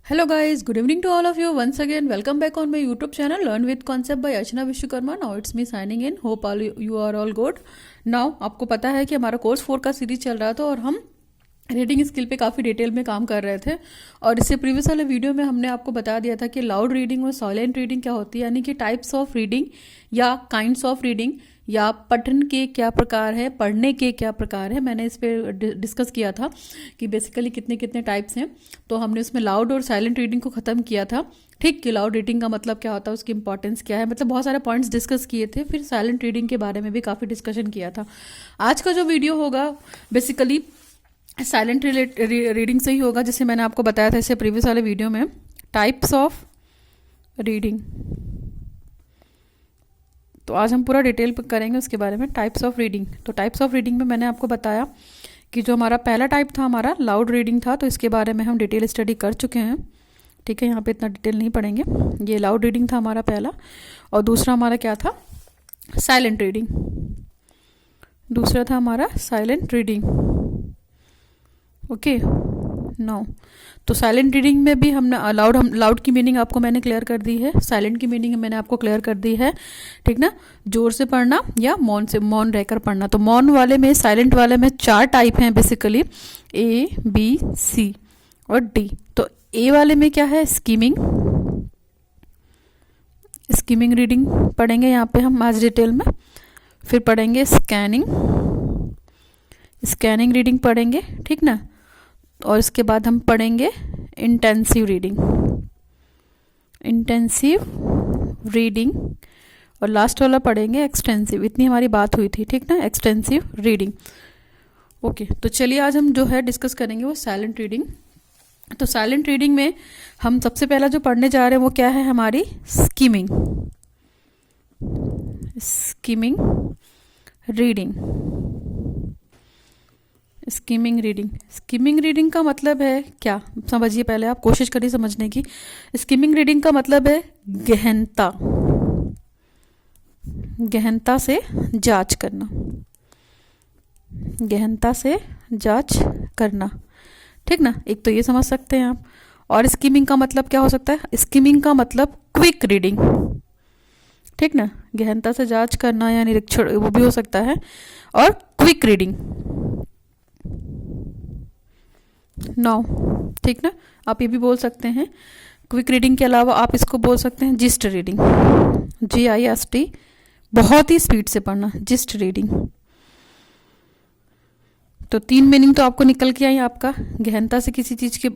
Hello guys, good evening to all of you once again. Welcome back on my YouTube channel Learn with Concept by Archana Vishwakarma. Now it's me signing in. Hope all you are all good. Now आपको पता है कि हमारा course 4 का series चल रहा था और हम रीडिंग स्किल पे काफ़ी डिटेल में काम कर रहे थे। और इससे प्रीवियस वाले वीडियो में हमने आपको बता दिया था कि लाउड रीडिंग और साइलेंट रीडिंग क्या होती है, यानी कि टाइप्स ऑफ रीडिंग या काइंड्स ऑफ रीडिंग या पठन के क्या प्रकार है, पढ़ने के क्या प्रकार है। मैंने इस पर डिस्कस किया था कि बेसिकली कितने कितने टाइप्स हैं। तो हमने उसमें लाउड और साइलेंट रीडिंग को ख़त्म किया था। ठीक, कि लाउड रीडिंग का मतलब क्या होता है, उसकी इंपॉर्टेंस क्या है, मतलब बहुत सारे पॉइंट्स डिस्कस किए थे। फिर साइलेंट रीडिंग के बारे में भी काफ़ी डिस्कशन किया था। आज का जो वीडियो होगा बेसिकली साइलेंट रीडिंग से ही होगा, जैसे मैंने आपको बताया था इससे प्रीवियस वाले वीडियो में। टाइप्स ऑफ रीडिंग, तो आज हम पूरा डिटेल करेंगे उसके बारे में। टाइप्स ऑफ रीडिंग, तो टाइप्स ऑफ रीडिंग में मैंने आपको बताया कि जो हमारा पहला टाइप था हमारा लाउड रीडिंग था, तो इसके बारे में हम डिटेल स्टडी कर चुके हैं। ठीक है, यहाँ पे इतना डिटेल नहीं पढ़ेंगे। ये लाउड रीडिंग था हमारा पहला। और दूसरा हमारा क्या था, साइलेंट रीडिंग। दूसरा था हमारा साइलेंट रीडिंग। ओके, नो, तो साइलेंट रीडिंग में भी हमने लाउड की मीनिंग आपको मैंने क्लियर कर दी है, साइलेंट की मीनिंग मैंने आपको क्लियर कर दी है। ठीक ना, जोर से पढ़ना या मौन रहकर पढ़ना। तो मौन वाले में, साइलेंट वाले में 4 टाइप हैं बेसिकली, A, B, C और D। तो A वाले में क्या है, स्कीमिंग रीडिंग पढ़ेंगे यहाँ पे हम आज डिटेल में। फिर पढ़ेंगे स्कैनिंग रीडिंग पढ़ेंगे, ठीक ना। और इसके बाद हम पढ़ेंगे इंटेंसिव रीडिंग और लास्ट वाला पढ़ेंगे एक्सटेंसिव। इतनी हमारी बात हुई थी, ठीक ना, एक्सटेंसिव रीडिंग। ओके, तो चलिए आज हम जो है डिस्कस करेंगे वो साइलेंट रीडिंग। तो साइलेंट रीडिंग में हम सबसे पहला जो पढ़ने जा रहे हैं वो क्या है, हमारी स्कीमिंग रीडिंग। स्कीमिंग रीडिंग का मतलब है क्या, समझिए पहले आप, कोशिश करिए समझने की। स्कीमिंग रीडिंग का मतलब है गहनता से जांच करना। ठीक ना, एक तो ये समझ सकते हैं आप। और स्कीमिंग का मतलब क्या हो सकता है, स्कीमिंग का मतलब क्विक रीडिंग। ठीक ना, गहनता से जांच करना या निरीक्षण वो भी हो सकता है, और क्विक रीडिंग नाउ। ठीक ना, आप ये भी बोल सकते हैं। क्विक रीडिंग के अलावा आप इसको बोल सकते हैं जिस्ट रीडिंग, GIST, बहुत ही स्पीड से पढ़ना, जिस्ट रीडिंग। तो 3 मीनिंग तो आपको निकल के आई आपका। गहनता से किसी चीज़ के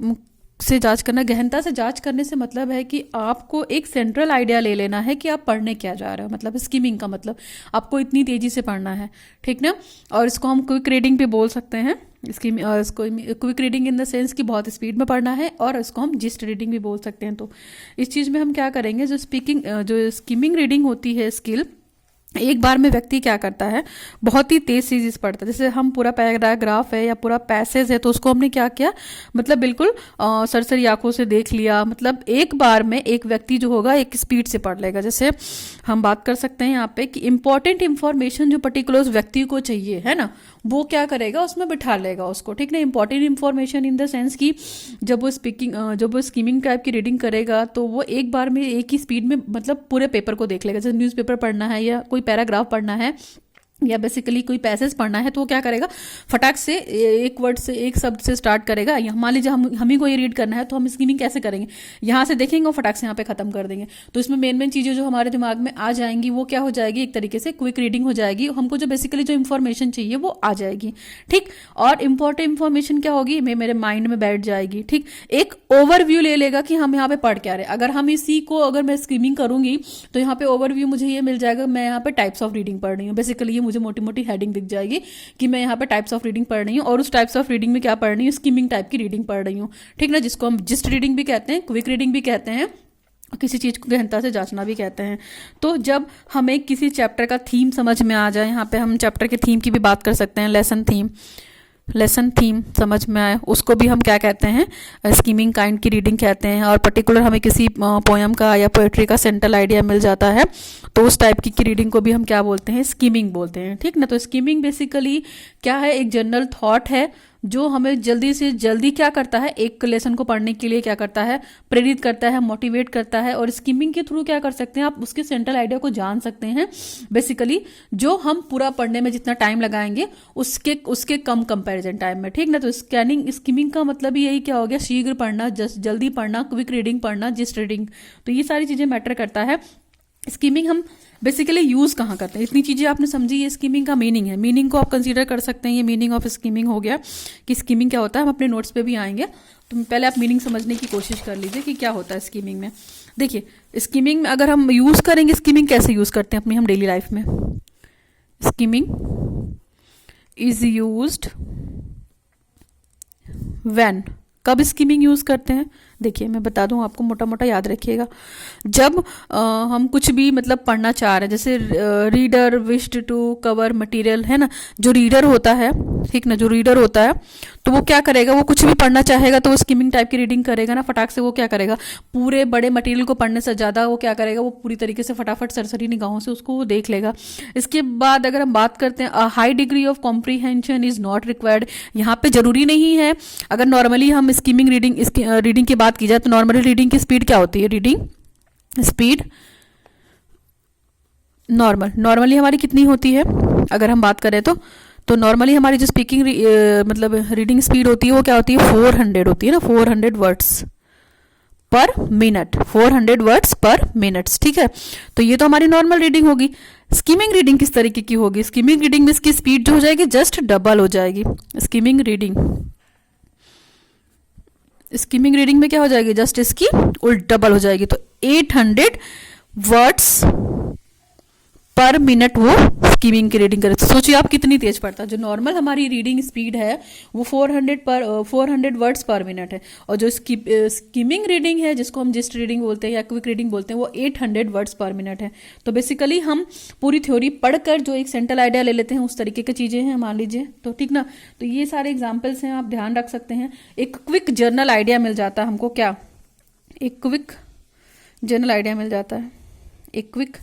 से जांच करना, गहनता से जांच करने से मतलब है कि आपको एक सेंट्रल आइडिया ले लेना है कि आप पढ़ने क्या जा रहे हो। मतलब स्कीमिंग का मतलब आपको इतनी तेजी से पढ़ना है, ठीक ना। और इसको हम क्विक रीडिंग भी बोल सकते हैं। इसको quick reading in the sense कि बहुत स्पीड में पढ़ना है, और इसको हम जिस्ट रीडिंग भी बोल सकते हैं। तो इस चीज़ में हम क्या करेंगे, जो स्कीमिंग रीडिंग होती है स्किल, एक बार में व्यक्ति क्या करता है, बहुत ही तेज चीज पढ़ता है। जैसे हम पूरा पैराग्राफ है या पूरा पैसेज है, तो उसको हमने क्या किया, मतलब बिल्कुल सरसरी आंखों से देख लिया। मतलब एक बार में एक व्यक्ति जो होगा एक स्पीड से पढ़ लेगा। जैसे हम बात कर सकते हैं यहाँ पे कि इंपॉर्टेंट इंफॉर्मेशन जो पर्टिकुलर उस व्यक्ति को चाहिए है ना, वो क्या करेगा, उसमें बिठा लेगा उसको। ठीक ना, important information in the sense कि जब वो स्कीमिंग टाइप की रीडिंग करेगा तो वो एक बार में एक ही स्पीड में मतलब पूरे पेपर को देख लेगा। जैसे न्यूज़पेपर पढ़ना है या कोई पैराग्राफ पढ़ना है या बेसिकली कोई पैसेज पढ़ना है, तो वो क्या करेगा, फटाक से एक वर्ड से, एक शब्द से स्टार्ट करेगा। या मान लीजिए हम ही को ये रीड करना है, तो हम स्कीमिंग कैसे करेंगे, यहाँ से देखेंगे और फटाक से यहाँ पे खत्म कर देंगे। तो इसमें मेन चीज़ें जो हमारे दिमाग में आ जाएंगी वो क्या हो जाएगी, एक तरीके से क्विक रीडिंग हो जाएगी। हमको जो बेसिकली जो इन्फॉर्मेशन चाहिए वो आ जाएगी। ठीक, और इंपॉर्टेंट इन्फॉर्मेशन क्या होगी, मेरे माइंड में बैठ जाएगी। ठीक, एक ओवरव्यू ले लेगा कि हम यहाँ पे पढ़ क्या रहे। अगर हम इसी को अगर मैं स्कीमिंग करूंगी तो यहाँ पे ओवरव्यू मुझे ये मिल जाएगा, मैं यहाँ पे टाइप्स ऑफ रीडिंग पढ़ रही हूँ। बेसिकली मुझे मोटी मोटी हेडिंग दिख जाएगी कि मैं यहाँ पे टाइप्स ऑफ रीडिंग पढ़ रही हूँ, और उस टाइप्स ऑफ रीडिंग में क्या पढ़ रही हूँ, स्कीमिंग टाइप की रीडिंग पढ़ रही हूँ। ठीक ना, जिसको हम जिस्ट रीडिंग भी कहते हैं, क्विक रीडिंग भी कहते हैं, किसी चीज़ को गहनता से जांचना भी कहते हैं। तो जब हमें किसी चैप्टर का थीम समझ में आ जाए, यहाँ पे हम चैप्टर के थीम की भी बात कर सकते हैं, लेसन थीम समझ में आए, उसको भी हम क्या कहते हैं, स्कीमिंग काइंड की रीडिंग कहते हैं। और पर्टिकुलर हमें किसी पोयम का या पोएट्री का सेंट्रल आइडिया मिल जाता है, तो उस टाइप की रीडिंग को भी हम क्या बोलते हैं, स्कीमिंग बोलते हैं। ठीक ना, तो स्कीमिंग बेसिकली क्या है, एक जनरल थॉट है जो हमें जल्दी से जल्दी क्या करता है, एक लेसन को पढ़ने के लिए क्या करता है, प्रेरित करता है, मोटिवेट करता है। और स्किमिंग के थ्रू क्या कर सकते हैं आप, उसके सेंट्रल आइडिया को जान सकते हैं। बेसिकली जो हम पूरा पढ़ने में जितना टाइम लगाएंगे उसके उसके कम कंपैरिजन टाइम में, ठीक ना। तो स्किमिंग का मतलब ही यही क्या हो गया, शीघ्र पढ़ना, जल्दी पढ़ना, क्विक रीडिंग पढ़ना, जिस्ट रीडिंग। तो ये सारी चीजें मैटर करता है। स्किमिंग हम बेसिकली यूज कहाँ करते हैं, इतनी चीजें आपने समझी, ये स्किमिंग का मीनिंग है। मीनिंग को आप कंसीडर कर सकते हैं, ये मीनिंग ऑफ स्किमिंग हो गया कि स्किमिंग क्या होता है। हम अपने नोट्स पे भी आएंगे, तो पहले आप मीनिंग समझने की कोशिश कर लीजिए कि क्या होता है स्किमिंग में। देखिए, स्किमिंग में अगर हम यूज करेंगे, स्किमिंग कैसे यूज करते हैं अपनी हम डेली लाइफ में। स्किमिंग इज यूज्ड व्हेन, कब स्किमिंग यूज करते हैं, देखिए मैं बता दूं आपको, मोटा मोटा याद रखिएगा। जब हम कुछ भी मतलब पढ़ना चाह रहे हैं, जैसे reader wished to cover material, है ना। जो रीडर होता है, ठीक ना, जो रीडर होता है तो वो क्या करेगा, वो कुछ भी पढ़ना चाहेगा तो वो स्किमिंग टाइप की रीडिंग करेगा ना, फटाक से। वो क्या करेगा, पूरे बड़े मटेरियल को पढ़ने से ज़्यादा वो क्या करेगा, वो पूरी तरीके से फटाफट सरसरी निगाहों से उसको वो देख लेगा। इसके बाद अगर हम बात करते हैं, high degree of comprehension is not required, यहाँ पे जरूरी नहीं है। अगर नॉर्मली हम स्किमिंग रीडिंग की बात की जाए तो नॉर्मली रीडिंग की स्पीड क्या होती है, रीडिंग स्पीड नॉर्मली हमारी कितनी होती है, अगर हम बात करें तो नॉर्मली हमारी जो स्पीकिंग मतलब रीडिंग स्पीड होती है वो क्या होती है, 400 होती है ना, 400 वर्ड्स पर मिनट, 400 वर्ड्स पर मिनट, ठीक है। तो ये तो हमारी नॉर्मल रीडिंग होगी। स्किमिंग रीडिंग किस तरीके की होगी, स्किमिंग रीडिंग में इसकी स्पीड जो हो जाएगी जस्ट डबल हो जाएगी। स्किमिंग रीडिंग में क्या हो जाएगी, जस्ट इसकी उल्ट डबल हो जाएगी। तो 800 वर्ड्स पर मिनट वो स्किमिंग की रीडिंग करे। तो सोचिए आप कितनी तेज पढ़ता है। जो नॉर्मल हमारी रीडिंग स्पीड है वो 400 वर्ड्स पर मिनट है, और जो स्किमिंग रीडिंग है, जिसको हम जिस्ट रीडिंग बोलते हैं या क्विक रीडिंग बोलते हैं, वो 800 वर्ड्स पर मिनट है। तो बेसिकली हम पूरी थ्योरी पढ़कर जो एक सेंट्रल आइडिया ले लेते हैं, उस तरीके की चीजें हैं, मान लीजिए, तो ठीक ना। तो ये सारे एग्जाम्पल्स हैं, आप ध्यान रख सकते हैं। एक क्विक जर्नल आइडिया मिल जाता है हमको, क्या, एक क्विक जर्नल आइडिया मिल जाता है, एक क्विक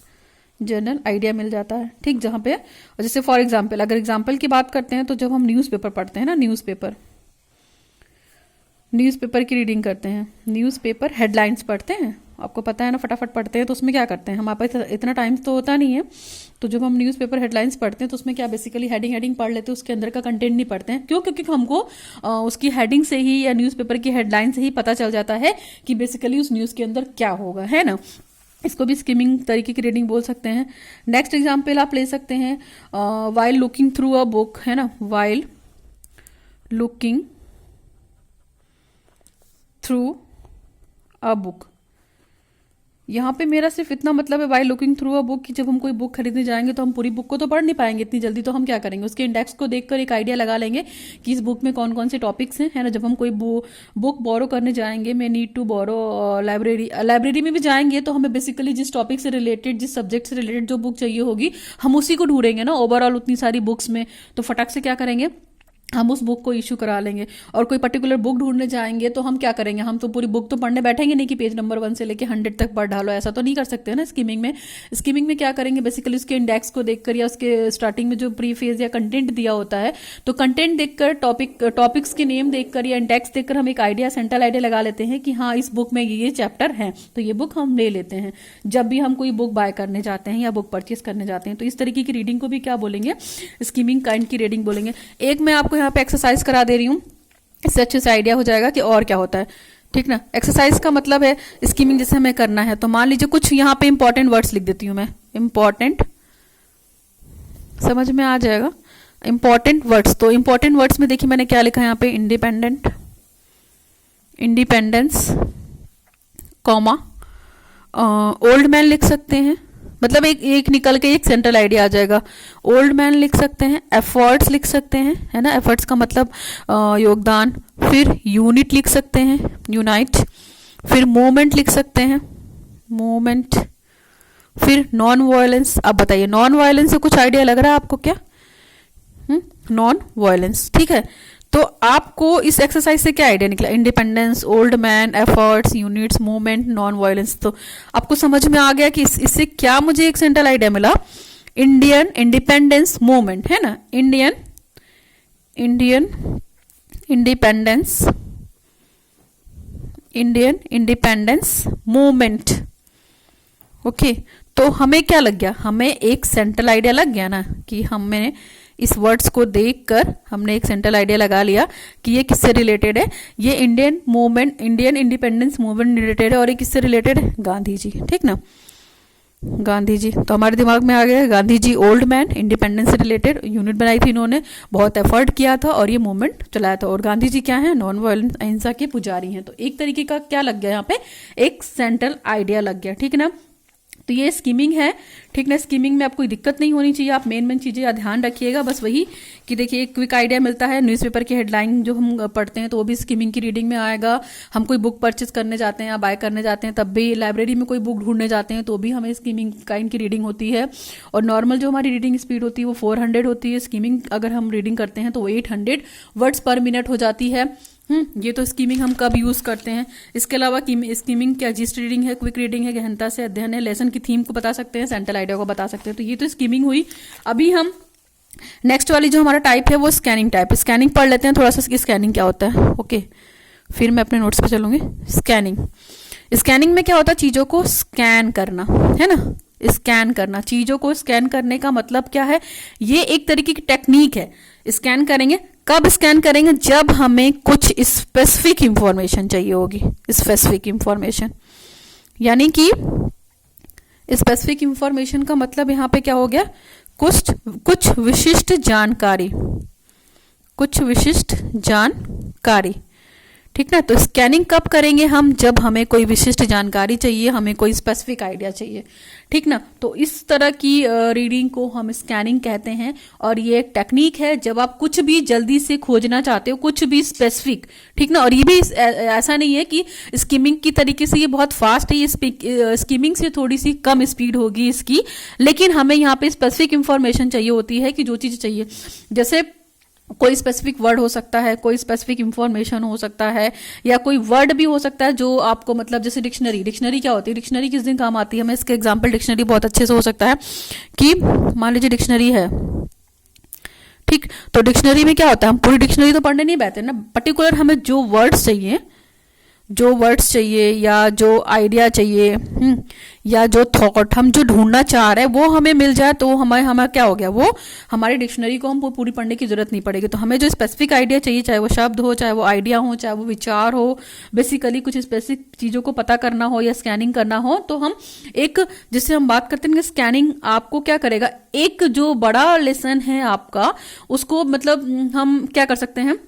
जर्नल आइडिया मिल जाता है, ठीक। जहाँ पे जैसे फॉर एग्जाम्पल, अगर एग्जाम्पल की बात करते हैं तो जब हम न्यूज़पेपर पढ़ते हैं ना, न्यूज़पेपर की रीडिंग करते हैं, न्यूज़पेपर हेडलाइंस पढ़ते हैं, आपको पता है ना, फटाफट पढ़ते हैं। तो उसमें क्या करते हैं, हमारे पास इतना टाइम तो होता नहीं है। तो जब हम न्यूज़पेपर हेडलाइंस पढ़ते हैं तो उसमें क्या बेसिकली हेडिंग पढ़ लेते हैं, उसके अंदर का कंटेंट नहीं पढ़ते हैं। क्यों, क्योंकि हमको उसकी हेडिंग से ही या न्यूज़पेपर की हेडलाइन से ही पता चल जाता है कि बेसिकली उस न्यूज़ के अंदर क्या होगा, है ना। इसको भी स्किमिंग तरीके की रीडिंग बोल सकते हैं। नेक्स्ट एग्जाम्पल आप ले सकते हैं, while looking through a book, है ना, while looking through a book. यहाँ पे मेरा सिर्फ इतना मतलब है, while looking through a book, कि जब हम कोई बुक खरीदने जाएंगे तो हम पूरी बुक को तो पढ़ नहीं पाएंगे इतनी जल्दी। तो हम क्या करेंगे, उसके इंडेक्स को देखकर एक आइडिया लगा लेंगे कि इस बुक में कौन कौन से टॉपिक्स हैं, है ना। जब हम कोई बुक बोरो करने जाएंगे, मैं नीड टू बोरो लाइब्रेरी में भी जाएंगे, तो हमें बेसिकली जिस टॉपिक से रिलेटेड, जिस सब्जेक्ट से रिलेटेड जो बुक चाहिए होगी, हम उसी को ढूंढेंगे ना, ओवरऑल उतनी सारी बुक्स में। तो फटाक से क्या करेंगे, हम उस बुक को इशू करा लेंगे। और कोई पर्टिकुलर बुक ढूंढने जाएंगे तो हम क्या करेंगे, हम तो पूरी बुक तो पढ़ने बैठेंगे नहीं कि पेज नंबर 1 से लेके 100 तक पढ़ डालो, ऐसा तो नहीं कर सकते ना। स्किमिंग में क्या करेंगे, बेसिकली उसके इंडेक्स को देखकर या उसके स्टार्टिंग में जो प्री फेज या कंटेंट दिया होता है, तो कंटेंट देखकर, टॉपिक्स के नेम देखकर या इंडेक्स देखकर हम एक आइडिया, सेंट्रल आइडिया लगा लेते हैं कि हाँ इस बुक में ये चैप्टर है, तो ये बुक हम ले लेते हैं जब भी हम कोई बुक बाय करने जाते हैं या बुक परचेस करने जाते हैं। तो इस तरीके की रीडिंग को भी क्या बोलेंगे, स्किमिंग काइंड की रीडिंग बोलेंगे। एक मैं आपको यहाँ पे एक्सरसाइज करा दे रही हूँ, इससे अच्छे से आइडिया हो जाएगा कि और क्या होता है, ठीक ना। एक्सरसाइज का मतलब है स्किमिंग जैसे हमें करना है, तो मान लीजिए कुछ यहाँ पे इंपॉर्टेंट वर्ड्स लिख देती हूँ मैं, इंपॉर्टेंट, समझ में आ जाएगा, इंपॉर्टेंट वर्ड्स। तो इंपॉर्टेंट वर्ड्स में देखिए मैंने क्या लिखा है यहाँ पे, इंडिपेंडेंस, कॉमा, ओल्ड मैन लिख सकते हैं, मतलब एक निकल के एक सेंट्रल आइडिया आ जाएगा। ओल्ड मैन लिख सकते हैं, एफर्ट्स लिख सकते हैं, है ना, एफर्ट्स का मतलब योगदान। फिर यूनिट लिख सकते हैं, यूनाइट। फिर मोमेंट लिख सकते हैं, मोमेंट। फिर नॉन वायलेंस। अब बताइए नॉन वायलेंस से कुछ आइडिया लग रहा है आपको क्या, नॉन वायलेंस, ठीक है। तो आपको इस एक्सरसाइज से क्या आइडिया निकला, independence, old man, efforts, units, movement, non violence. तो आपको समझ में आ गया कि इससे क्या मुझे एक सेंट्रल आइडिया मिला, इंडियन इंडिपेंडेंस मूवमेंट, है ना, Indian independence, Indian independence movement. Okay, तो हमें क्या लग गया, हमें एक सेंट्रल आइडिया लग गया ना कि हमने इस वर्ड्स को देखकर हमने एक सेंट्रल आइडिया लगा लिया कि ये किससे रिलेटेड है, ये Indian movement, Indian independence movement related है। और ये किससे रिलेटेड है, गांधी जी, ठीक ना, गांधी जी। तो हमारे दिमाग में आ गया Gandhi ji, old man, independence से रिलेटेड यूनिट बनाई थी इन्होंने, बहुत एफर्ट किया था और ये मूवमेंट चलाया था। और गांधी जी क्या है, नॉन वायलेंस, अहिंसा के पुजारी हैं। तो एक तरीके का क्या लग गया यहाँ पे, एक सेंट्रल आइडिया लग गया, ठीक है ना। तो ये स्कीमिंग है, ठीक ना। स्कीमिंग में आपको कोई दिक्कत नहीं होनी चाहिए, आप मेन चीजें ध्यान रखिएगा। बस वही कि देखिए एक क्विक आइडिया मिलता है, न्यूज़पेपर की हेडलाइन जो हम पढ़ते हैं तो वो भी स्कीमिंग की रीडिंग में आएगा। हम कोई बुक परचेज करने जाते हैं या बाय करने जाते हैं, तब भी लाइब्रेरी में कोई बुक ढूंढने जाते हैं तो भी हमें स्कीमिंग काइंड की रीडिंग होती है। और नॉर्मल जो हमारी रीडिंग स्पीड होती है वो 400 होती है। स्कीमिंग अगर हम रीडिंग करते हैं तो वो 800 वर्ड्स पर मिनट हो जाती है। ये तो स्कीमिंग हम कब यूज करते हैं। इसके अलावा स्कीमिंग क्या जिस्ट रीडिंग है, क्विक रीडिंग है, गहनता से अध्ययन है, लेसन की थीम को बता सकते हैं, सेंट्रल आइडिया को बता सकते हैं। तो ये तो स्कीमिंग हुई। अभी हम नेक्स्ट वाली जो हमारा टाइप है वो स्कैनिंग टाइप। स्कैनिंग पढ़ लेते हैं थोड़ा सा कि स्कैनिंग क्या होता है। ओके, फिर मैं अपने नोट्स पे चलूंगी। स्कैनिंग, स्कैनिंग में क्या होता है, चीजों को स्कैन करना, है ना। स्कैन करना, चीजों को स्कैन करने का मतलब क्या है, ये एक तरीके की टेक्निक है। स्कैन करेंगे, कब स्कैन करेंगे, जब हमें कुछ स्पेसिफिक इंफॉर्मेशन चाहिए होगी। स्पेसिफिक इंफॉर्मेशन यानी कि स्पेसिफिक इंफॉर्मेशन का मतलब यहां पे क्या हो गया, कुछ विशिष्ट जानकारी, कुछ विशिष्ट जानकारी, ठीक ना। तो स्कैनिंग कब करेंगे हम, जब हमें कोई विशिष्ट जानकारी चाहिए, हमें कोई स्पेसिफिक आइडिया चाहिए, ठीक ना। तो इस तरह की रीडिंग को हम स्कैनिंग कहते हैं। और ये एक टेक्निक है जब आप कुछ भी जल्दी से खोजना चाहते हो, कुछ भी स्पेसिफिक, ठीक ना। और ये भी ऐसा नहीं है कि स्कीमिंग की तरीके से ये बहुत फास्ट है, ये स्कीमिंग से थोड़ी सी कम स्पीड होगी इसकी, लेकिन हमें यहाँ पे स्पेसिफिक इंफॉर्मेशन चाहिए होती है कि जो चीज चाहिए, जैसे कोई स्पेसिफिक वर्ड हो सकता है, कोई स्पेसिफिक इंफॉर्मेशन हो सकता है, या कोई वर्ड भी हो सकता है जो आपको मतलब, जैसे डिक्शनरी। डिक्शनरी क्या होती है, डिक्शनरी किस दिन काम आती है, मैं इसके एग्जांपल डिक्शनरी बहुत अच्छे से हो सकता है कि मान लीजिए डिक्शनरी है, ठीक। तो डिक्शनरी में क्या होता है, हम पूरी डिक्शनरी तो पढ़ने नहीं बैठते ना, पर्टिकुलर हमें जो वर्ड्स चाहिए या जो आइडिया चाहिए, या जो थॉट हम जो ढूंढना चाह रहे हैं वो हमें मिल जाए, तो हमें क्या हो गया, वो हमारी डिक्शनरी को हम पूरी पढ़ने की जरूरत नहीं पड़ेगी। तो हमें जो स्पेसिफिक आइडिया चाहिए, चाहे वो शब्द हो, चाहे वो आइडिया हो, चाहे वो विचार हो, बेसिकली कुछ स्पेसिफिक चीजों को पता करना हो या स्कैनिंग करना हो, तो हम एक, जिससे हम बात करते हैं कि स्कैनिंग आपको क्या करेगा, एक जो बड़ा लेसन है आपका, उसको मतलब हम क्या कर सकते हैं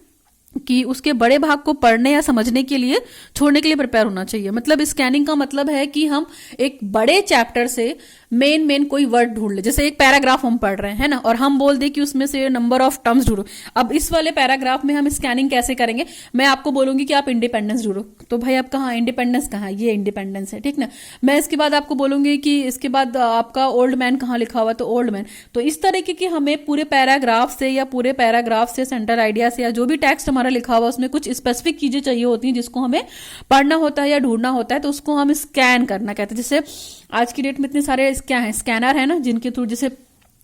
कि उसके बड़े भाग को पढ़ने या समझने के लिए, छोड़ने के लिए प्रिपेयर होना चाहिए। मतलब स्कैनिंग का मतलब है कि हम एक बड़े चैप्टर से मेन कोई वर्ड ढूंढ ले। जैसे एक पैराग्राफ हम पढ़ रहे हैं ना, और हम बोल दे कि उसमें से नंबर ऑफ टर्म्स ढूंढो। अब इस वाले पैराग्राफ में हम स्कैनिंग कैसे करेंगे, मैं आपको बोलूंगी कि आप इंडिपेंडेंस ढूंढो, तो भाई आप कहाँ, इंडिपेंडेंस कहाँ, ये इंडिपेंडेंस है, ठीक ना। मैं इसके बाद आपको बोलूंगी कि इसके बाद आपका ओल्ड मैन कहाँ लिखा हुआ, तो ओल्ड मैन। तो इस तरीके की हमें पूरे पैराग्राफ से, या पूरे पैराग्राफ से, सेंटर आइडिया से, या जो भी टेक्स्ट हमारा लिखा हुआ उसमें कुछ स्पेसिफिक चीजें चाहिए होती हैं जिसको हमें पढ़ना होता है या ढूंढना होता है, तो उसको हम स्कैन करना कहते हैं। जैसे आज की डेट में इतने सारे क्या है, स्कैनर है ना, जिनके थ्रू, जैसे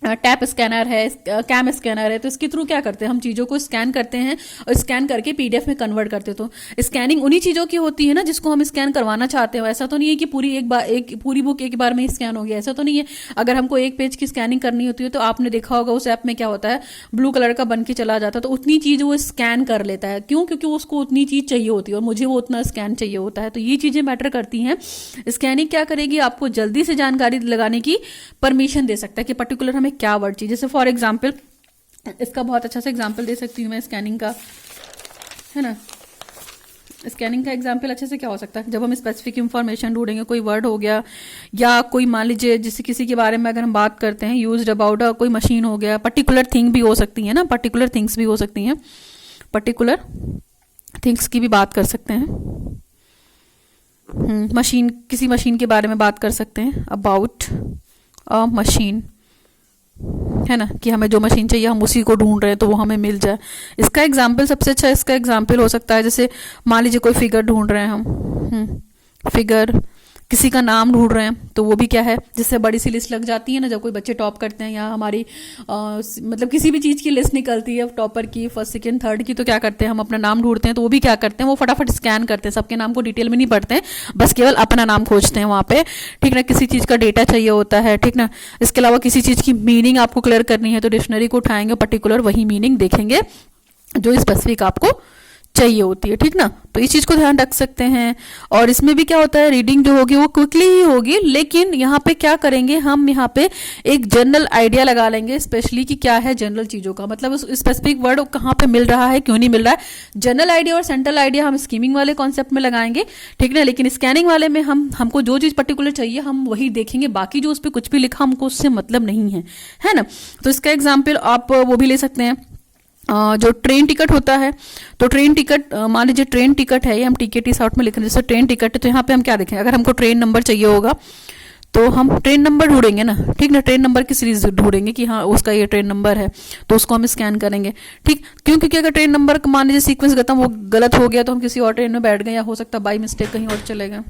टैप स्कैनर है, कैम स्कैनर है, तो इसके थ्रू क्या करते हैं, हम चीजों को स्कैन करते हैं और स्कैन करके पीडीएफ में कन्वर्ट करते हैं। तो स्कैनिंग उन्हीं चीजों की होती है ना जिसको हम स्कैन करवाना चाहते हो। ऐसा तो नहीं है कि पूरी बुक एक बार में स्कैन हो गया, ऐसा तो नहीं है। अगर हमको एक पेज की स्कैनिंग करनी होती है तो आपने देखा होगा उस ऐप में क्या होता है, ब्लू कलर का बन के चला जाता है, तो उतनी चीज वो स्कैन कर लेता है। क्यों, क्योंकि उसको उतनी चीज चाहिए होती है और मुझे वो उतना स्कैन चाहिए होता है। तो ये चीजें मैटर करती हैं। स्कैनिंग क्या करेगी, आपको जल्दी से जानकारी लगाने की परमिशन दे सकता है कि पर्टिकुलर हमें क्या वर्ड चाहिए। जैसे फॉर एग्जाम्पल, इसका बहुत अच्छा सा एग्जाम्पल दे सकती हूँ मैं स्कैनिंग का, है ना। स्कैनिंग का एग्जाम्पल अच्छे से क्या हो सकता है, जब हम स्पेसिफिक इंफॉर्मेशन ढूंढेंगे, कोई वर्ड हो गया, या कोई मान लीजिए जैसे किसी के बारे में अगर हम बात करते हैं, यूज्ड अबाउट कोई मशीन हो गया, पर्टिकुलर थिंग भी हो सकती है ना, पर्टिकुलर थिंग्स भी हो सकती हैं, पर्टिकुलर थिंग्स की भी बात कर सकते हैं। मशीन, किसी मशीन के बारे में बात कर सकते हैं, अबाउट अ मशीन, है ना, कि हमें जो मशीन चाहिए हम उसी को ढूंढ रहे हैं तो वो हमें मिल जाए। इसका एग्जाम्पल सबसे अच्छा, इसका एग्जाम्पल हो सकता है, जैसे मान लीजिए कोई फिगर ढूंढ रहे हैं हम, फिगर किसी का नाम ढूंढ रहे हैं तो वो भी क्या है, जिससे बड़ी सी लिस्ट लग जाती है ना, जब कोई बच्चे टॉप करते हैं या हमारी मतलब किसी भी चीज़ की लिस्ट निकलती है टॉपर की, फर्स्ट सेकंड थर्ड की, तो क्या करते हैं हम अपना नाम ढूंढते हैं, तो वो भी क्या करते हैं, वो फटाफट स्कैन करते हैं, सबके नाम को डिटेल में नहीं पढ़ते हैं, बस केवल अपना नाम खोजते हैं वहाँ पे, ठीक ना। किसी चीज़ का डेटा चाहिए होता है, ठीक ना। इसके अलावा किसी चीज़ की मीनिंग आपको क्लियर करनी है तो डिक्शनरी को उठाएंगे, पर्टिकुलर वही मीनिंग देखेंगे जो स्पेसिफिक आपको चाहिए होती है, ठीक ना। तो इस चीज को ध्यान रख सकते हैं। और इसमें भी क्या होता है, रीडिंग जो होगी वो क्विकली ही होगी, लेकिन यहाँ पे क्या करेंगे हम, यहाँ पे एक जनरल आइडिया लगा लेंगे, स्पेशली कि क्या है जनरल चीजों का मतलब, उस स्पेसिफिक वर्ड कहाँ पे मिल रहा है, क्यों नहीं मिल रहा है। जनरल आइडिया और सेंट्रल आइडिया हम स्कीमिंग वाले कॉन्सेप्ट में लगाएंगे, ठीक ना। लेकिन स्कैनिंग वाले में हमको जो चीज पर्टिकुलर चाहिए हम वही देखेंगे, बाकी जो उस पर कुछ भी लिखा हमको उससे मतलब नहीं है ना। तो इसका एग्जाम्पल आप वो भी ले सकते हैं, जो ट्रेन टिकट होता है, तो ट्रेन टिकट मान लीजिए ट्रेन टिकट है, ये हम टिकट शॉर्ट में लिख रहे हैं, जैसे ट्रेन टिकट है, तो यहाँ पे हम क्या देखें, अगर हमको ट्रेन नंबर चाहिए होगा तो हम ट्रेन नंबर ढूंढेंगे ना, ठीक ना। ट्रेन नंबर की सीरीज ढूंढेंगे कि हाँ उसका ये ट्रेन नंबर है, तो उसको हम स्कैन करेंगे, ठीक। क्यों, क्योंकि अगर ट्रेन नंबर मान लीजिए सीक्वेंस खत्म वो गलत हो गया तो हम किसी और ट्रेन में बैठ गए, या हो सकता है बाई मिस्टेक कहीं और चले गए।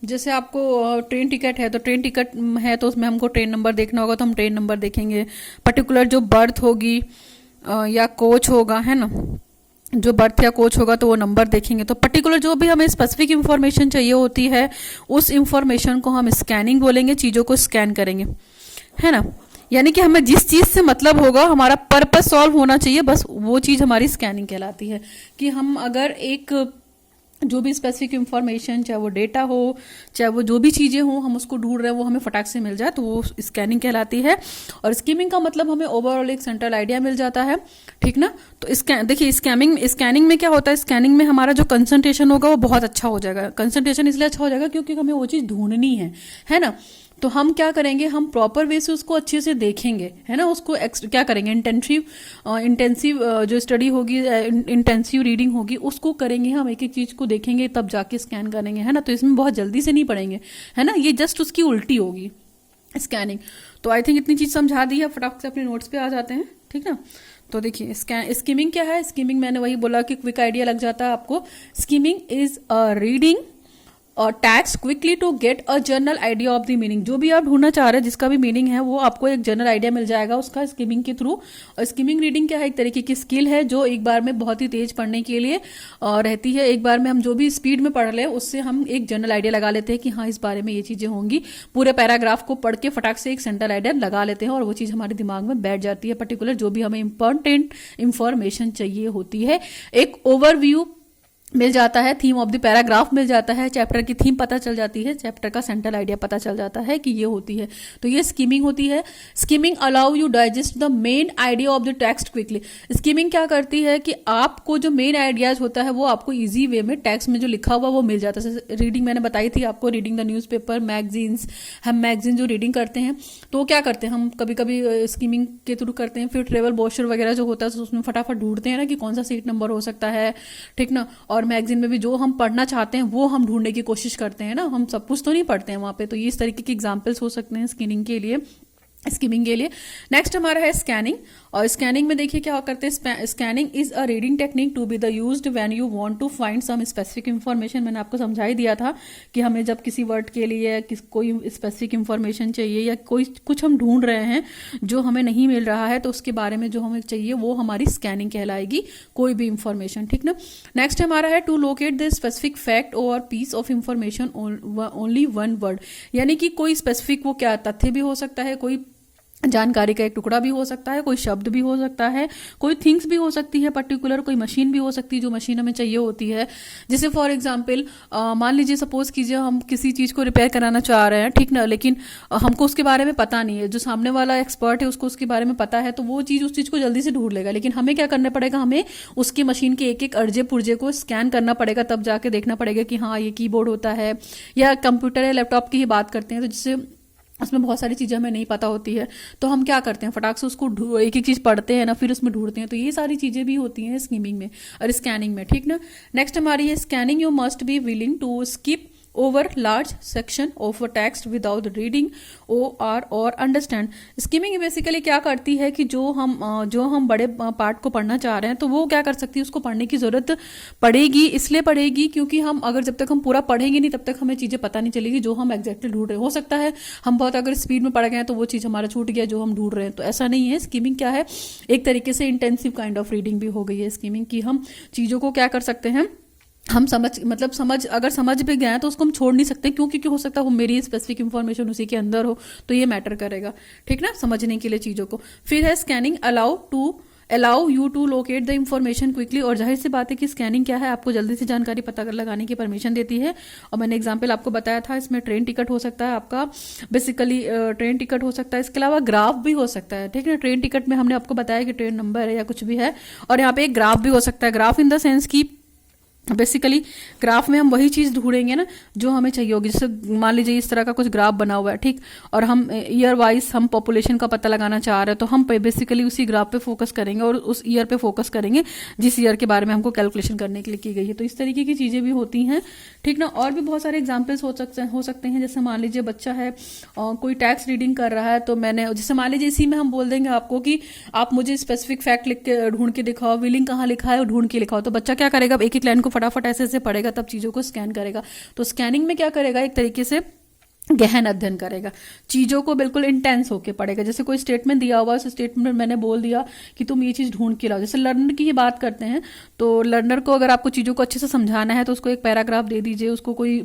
जैसे आपको ट्रेन टिकट है, तो ट्रेन टिकट है तो उसमें हमको ट्रेन नंबर देखना होगा, तो हम ट्रेन नंबर देखेंगे, पर्टिकुलर जो बर्थ होगी या कोच होगा, है ना, जो बर्थ या कोच होगा तो वो नंबर देखेंगे। तो पर्टिकुलर जो भी हमें स्पेसिफिक इंफॉर्मेशन चाहिए होती है उस इंफॉर्मेशन को हम स्कैनिंग बोलेंगे, चीज़ों को स्कैन करेंगे, है ना। यानी कि हमें जिस चीज़ से मतलब होगा, हमारा पर्पस सॉल्व होना चाहिए, बस वो चीज़ हमारी स्कैनिंग कहलाती है। कि हम अगर एक जो भी स्पेसिफिक इंफॉर्मेशन, चाहे वो डेटा हो चाहे वो जो भी चीज़ें हो, हम उसको ढूंढ रहे हैं वो हमें फटाक से मिल जाए तो वो स्कैनिंग कहलाती है। और स्कीमिंग का मतलब हमें ओवरऑल एक सेंट्रल आइडिया मिल जाता है, ठीक ना। तो देखिए स्कैनिंग में क्या होता है, स्कैनिंग में हमारा जो कंसंट्रेशन होगा वो बहुत अच्छा हो जाएगा। कंसंट्रेशन इसलिए अच्छा हो जाएगा क्योंकि हमें वो चीज़ ढूंढनी है ना। तो हम क्या करेंगे, हम प्रॉपर वे से उसको अच्छे से देखेंगे, है ना। उसको क्या करेंगे, इंटेंसिव जो स्टडी होगी, इंटेंसिव रीडिंग होगी, उसको करेंगे हम, एक एक चीज को देखेंगे तब जाके स्कैन करेंगे, है ना। तो इसमें बहुत जल्दी से नहीं पढ़ेंगे, है ना, ये जस्ट उसकी उल्टी होगी स्कैनिंग। तो आई थिंक इतनी चीज समझा दी है, फटाफट से अपने नोट्स पे आ जाते हैं, ठीक ना। तो देखिए स्कीमिंग क्या है, स्कीमिंग मैंने वही बोला कि क्विक आइडिया लग जाता है आपको। स्कीमिंग इज अ रीडिंग और text quickly to get a general idea of the meaning. जो भी आप ढूंढना चाह रहे हैं, जिसका भी मीनिंग है, वो आपको एक जनरल आइडिया मिल जाएगा उसका स्कीमिंग के थ्रू। और स्कीमिंग रीडिंग क्या है, एक तरीके की स्किल है जो एक बार में बहुत ही तेज पढ़ने के लिए रहती है। एक बार में हम जो भी स्पीड में पढ़ ले उससे हम एक जनरल आइडिया लगा लेते हैं कि हाँ इस बारे में ये चीजें होंगी। पूरे पैराग्राफ को पढ़ के फटाक से एक सेंट्रल आइडिया लगा लेते हैं और वो चीज हमारे दिमाग में बैठ जाती है। पर्टिकुलर जो भी हमें इंपॉर्टेंट इंफॉर्मेशन चाहिए होती है, एक ओवरव्यू मिल जाता है, थीम ऑफ द पैराग्राफ मिल जाता है, चैप्टर की थीम पता चल जाती है, चैप्टर का सेंट्रल आइडिया पता चल जाता है कि ये होती है। तो ये स्कीमिंग होती है। Skimming allow you digest the main idea of the text quickly. Skimming क्या करती है कि आपको जो मेन आइडियाज होता है वो आपको इजी वे में टेक्स्ट में जो लिखा हुआ वो मिल जाता है। रीडिंग मैंने बताई थी आपको, रीडिंग द न्यूज़पेपर, मैगजीन्स, हम मैगजीन जो रीडिंग करते हैं तो क्या करते हैं हम, कभी कभी स्कीमिंग के थ्रू करते हैं। फिर ट्रेवल ब्रोशर वगैरह जो होता है तो उसमें फटाफट ढूंढते हैं ना कि कौन सा सीट नंबर हो सकता है, ठीक ना। और मैगजीन में भी जो हम पढ़ना चाहते हैं वो हम ढूंढने की कोशिश करते हैं ना, हम सब कुछ तो नहीं पढ़ते हैं वहां पे। तो ये इस तरीके के एग्जांपल्स हो सकते हैं स्कीमिंग के लिए। नेक्स्ट हमारा है स्कैनिंग। और स्कैनिंग में देखिए क्या करते हैं, scanning is a reading technique to be the used when you want to find some specific information. मैंने आपको समझा ही दिया था कि हमें जब किसी वर्ड के लिए कोई स्पेसिफिक इंफॉर्मेशन चाहिए या कोई कुछ हम ढूंढ रहे हैं जो हमें नहीं मिल रहा है, तो उसके बारे में जो हमें चाहिए वो हमारी स्कैनिंग कहलाएगी, कोई भी इंफॉर्मेशन, ठीक ना। नेक्स्ट हमारा है to locate the specific fact और piece of information only one word. यानी कि कोई स्पेसिफिक वो क्या तथ्य भी हो सकता है, कोई जानकारी का एक टुकड़ा भी हो सकता है, कोई शब्द भी हो सकता है, कोई थिंग्स भी हो सकती है, पर्टिकुलर कोई मशीन भी हो सकती है जो मशीन हमें चाहिए होती है। जैसे फॉर एग्जांपल मान लीजिए सपोज कीजिए हम किसी चीज़ को रिपेयर कराना चाह रहे हैं, ठीक ना, लेकिन हमको उसके बारे में पता नहीं है। जो सामने वाला एक्सपर्ट है उसको उसके बारे में पता है तो वो चीज़ उस चीज़ को जल्दी से ढूंढ लेगा। लेकिन हमें क्या करना पड़ेगा, हमें उसकी मशीन के एक एक अर्जे पुर्जे को स्कैन करना पड़ेगा, तब जाके देखना पड़ेगा कि हाँ ये कीबोर्ड होता है। या कंप्यूटर या लैपटॉप की ही बात करते हैं तो जिससे उसमें बहुत सारी चीज़ें हमें नहीं पता होती है, तो हम क्या करते हैं फटाक से उसको एक एक चीज़ पढ़ते हैं ना, फिर उसमें ढूंढते हैं। तो ये सारी चीज़ें भी होती हैं स्कीमिंग में और स्कैनिंग में, ठीक ना। नेक्स्ट हमारी है scanning you must be willing to skip over large section of a text without reading or understand। Skimming basically क्या करती है कि जो हम बड़े पार्ट को पढ़ना चाह रहे हैं तो वो क्या कर सकती है, उसको पढ़ने की जरूरत पड़ेगी, इसलिए पड़ेगी क्योंकि हम अगर जब तक हम पूरा पढ़ेंगे नहीं तब तक हमें चीजें पता नहीं चलेगी जो हम एग्जैक्टली ढूंढ रहे हैं। हो सकता है हम बहुत अगर स्पीड में पढ़ गए तो वो चीज हमारा छूट गया जो हम ढूंढ रहे हैं, तो ऐसा नहीं है। स्कीमिंग क्या है, एक तरीके से इंटेंसिव काइंड ऑफ रीडिंग भी हो गई है स्कीमिंग की। हम चीजों को क्या कर सकते हैं, हम अगर समझ भी गए हैं तो उसको हम छोड़ नहीं सकते, क्योंकि हो सकता है वो मेरी स्पेसिफिक इंफॉर्मेशन उसी के अंदर हो, तो ये मैटर करेगा, ठीक ना, समझने के लिए चीजों को। फिर है scanning, allow you to locate the information quickly. और जाहिर सी बात है कि स्कैनिंग क्या है, आपको जल्दी से जानकारी पता लगाने की परमिशन देती है। और मैंने एग्जांपल आपको बताया था, इसमें ट्रेन टिकट हो सकता है आपका, बेसिकली ट्रेन टिकट हो सकता है, इसके अलावा ग्राफ भी हो सकता है, ठीक है। ट्रेन टिकट में हमने आपको बताया कि ट्रेन नंबर है या कुछ भी है, और यहाँ पे एक ग्राफ भी हो सकता है। ग्राफ इन द सेंस की बेसिकली ग्राफ में हम वही चीज ढूंढेंगे ना जो हमें चाहिए होगी। जैसे मान लीजिए इस तरह का कुछ ग्राफ बना हुआ है, ठीक, और हम ईयर वाइज हम पॉपुलेशन का पता लगाना चाह रहे हैं, तो हम बेसिकली उसी ग्राफ पे फोकस करेंगे और उस ईयर पे फोकस करेंगे जिस ईयर के बारे में हमको कैलकुलेशन करने के लिए की गई है। तो इस तरीके की चीजें भी होती हैं, ठीक ना। और भी बहुत सारे एग्जाम्पल्स हो सकते हैं। जैसे मान लीजिए बच्चा है कोई टैक्स रीडिंग कर रहा है, तो मैंने जैसे मान लीजिए इसी में हम बोल देंगे आपको कि आप मुझे स्पेसिफिक फैक्ट लिख के ढूंढ के दिखाओ, विलिंग कहाँ लिखा है ढूंढ के लिखाओ। तो बच्चा क्या करेगा, एक एक लाइन को फटाफट ऐसे पढ़ेगा, तब चीजों को स्कैन करेगा। तो स्कैनिंग में क्या करेगा, एक तरीके से गहन अध्ययन करेगा, चीजों को बिल्कुल इंटेंस होके पढ़ेगा। जैसे कोई स्टेटमेंट दिया हुआ है, उस स्टेटमेंट में मैंने बोल दिया कि तुम ये चीज ढूंढ के लाओ। जैसे लर्नर की ही बात करते हैं, तो लर्नर को अगर आपको चीजों को अच्छे से समझाना है तो उसको एक पैराग्राफ दे दीजिए, उसको कोई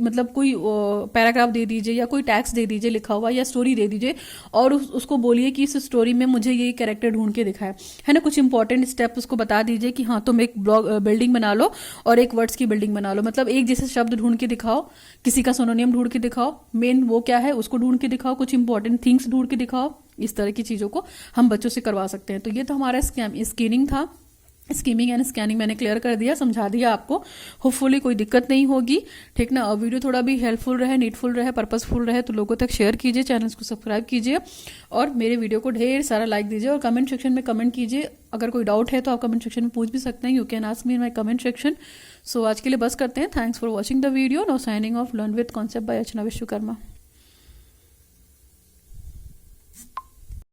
पैराग्राफ दे दीजिए या कोई टैक्स दे दीजिए लिखा हुआ, या स्टोरी दे दीजिए, और उसको बोलिए कि इस स्टोरी में मुझे ये कैरेक्टर ढूंढ के दिखाए, है ना। कुछ इंपॉर्टेंट स्टेप उसको बता दीजिए कि हाँ तुम एक बिल्डिंग बना लो और एक वर्ड्स की बिल्डिंग बना लो, मतलब एक जैसे शब्द ढूंढ के दिखाओ, किसी का सिनोनिम ढूंढ के दिखाओ, मेन वो क्या है उसको ढूंढ के दिखाओ, कुछ इंपॉर्टेंट थिंग्स ढूंढ के दिखाओ। इस तरह की चीजों को हम बच्चों से करवा सकते हैं। तो ये तो हमारा स्कैनिंग था। स्कीमिंग एंड स्कैनिंग मैंने क्लियर कर दिया, समझा दिया आपको। होपफुली कोई दिक्कत नहीं होगी, ठीक ना। वीडियो थोड़ा भी हेल्पफुल रहे, नीडफुल रहे, पर्पसफुल रहे तो लोगों तक शेयर कीजिए, चैनल को सब्सक्राइब कीजिए और मेरे वीडियो को ढेर सारा लाइक दीजिए और कमेंट सेक्शन में कमेंट कीजिए। अगर कोई डाउट है तो आप कमेंट सेक्शन में पूछ भी सकते हैं, you can ask me in my comment section. So आज के लिए बस करते हैं। Thanks for watching the video. Now signing off, learn with concept by Archana Vishwakarma.